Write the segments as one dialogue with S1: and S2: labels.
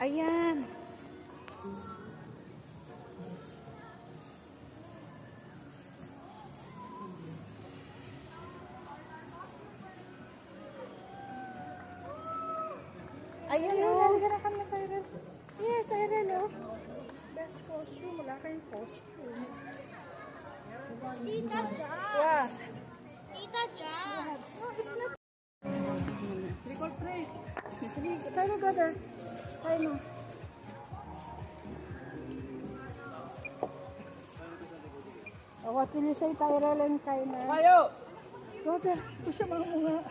S1: Ayan. Ayan o.
S2: Nagarakan na Tyrell. Yeah, Tyrell o. Best costume. Wala kayong costume.
S3: Tita Ja.
S2: What?
S3: Tita Ja.
S2: No, it's not. Record play. Tayo brother. Tayo mo. Oh, what will you say, Tyrell and Kyner?
S4: Ayo!
S2: Brother, pusa mga mga.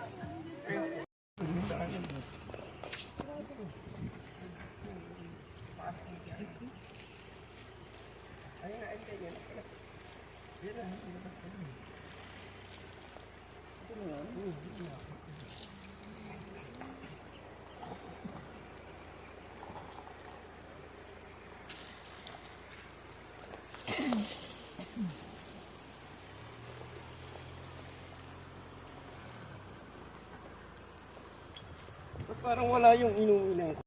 S4: Parang wala yung inumin ko.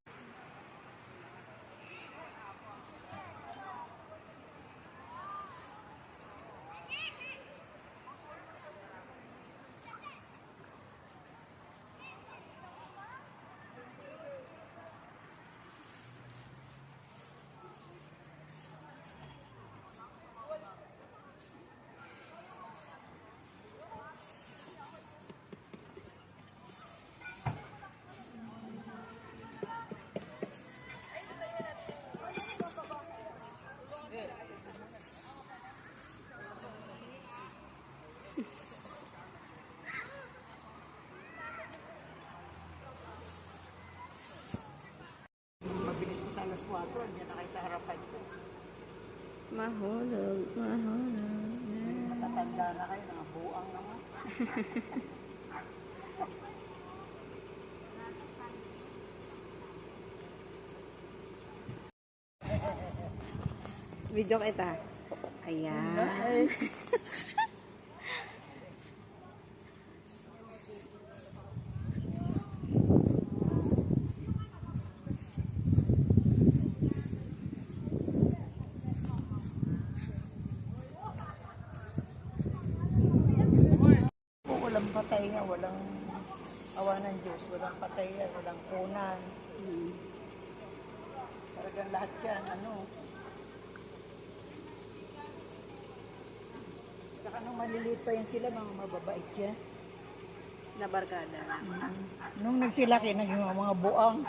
S4: Mabilis ko sa alas 4, andyan na kayo sa harapan ko.
S1: Mahulog, mahulog.
S4: Matatanda na kayo, buang naman.
S1: Video kita. Ayan.
S4: Walang patay nga, walang awa ng Diyos, walang patay yan, walang kunan. Talagang lahat yan, ano. Tsaka nung maliliit pa yan sila, mga mababait yan.
S1: Na barkada.
S4: Nung nagsilaki, naging mga buang.